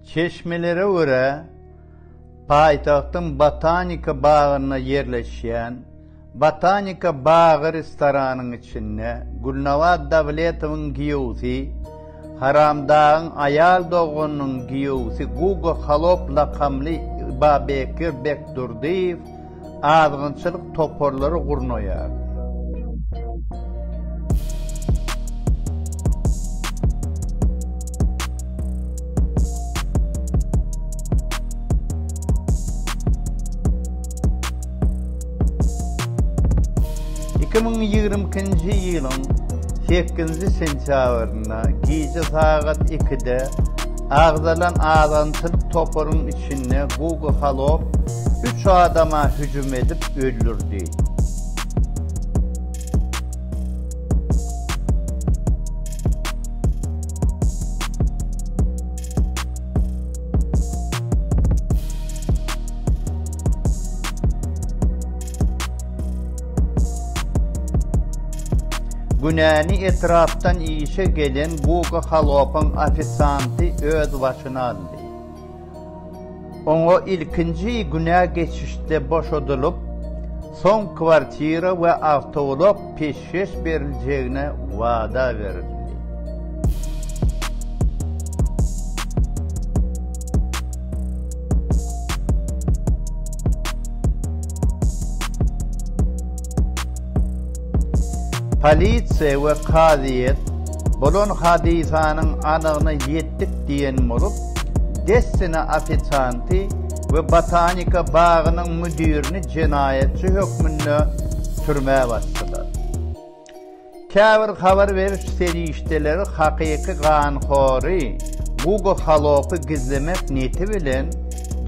Çeşmelere göre payitahtın Botanika bağına yerleşen Botanika bağı restoranın içinde Gülnavad Davletov'un giyusi, Haramdağ'ın ayal doğunun giyusi Gugu Halop lakamlı Babekir Bekdurdiyev azgınçılık toporları kurnoyar. 2022 yılın 8 sentyabrında gece saat 2'de ağzalan azgınçılık toporun içinde Gugu Halop 3 adama hücum edip öldürdü. Günäni etraftan işe gelen Gugu Halop'un afisantı öz başına aldı. Onu ilkinci günä geçişte boşadılıp, son kvartira ve avtolog peşkeş verileceğine vada verildi. Polisiya ve kadiyet bulun hadisanın anığını yettik diyen olup, destine afisantı ve Botanika bağının müdürünü cinayetçi hükmünü sürmeye başladı. Käbir haber veriş serişteleri hakiki ganxori Gugu Halop'u gizlemek niyeti bilen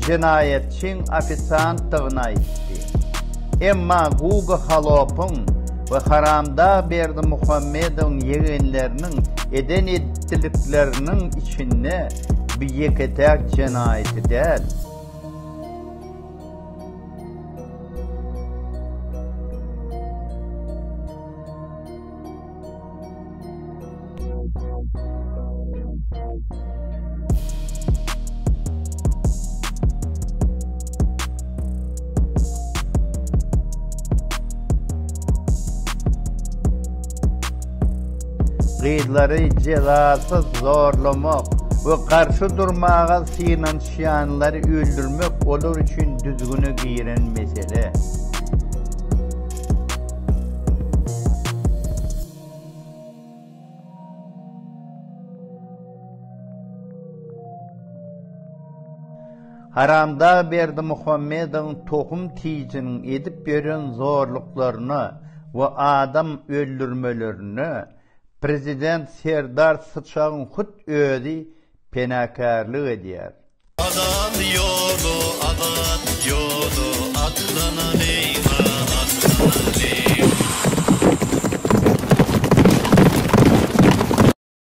cinayetçinin afisantığına aytdı. Emma Gugu Halop'un ve Haramdağ Berdimuhammedov'un yeğenlerinin eden ettiliklerinin içinde bir yeketek cinayeti değil. Gıydları cezasız zorlamak ve karşı durmağa sığınançıyanları öldürmek olur için düzgünü giren mesele. Haramdağ Berdimuhammedov'un tohum tiyicinin edip gören zorluklarını ve adam öldürmelerini Prezident Serdar Sıçağın hut ödi penakarlık ediyor. Adam yolu, atlanan ey.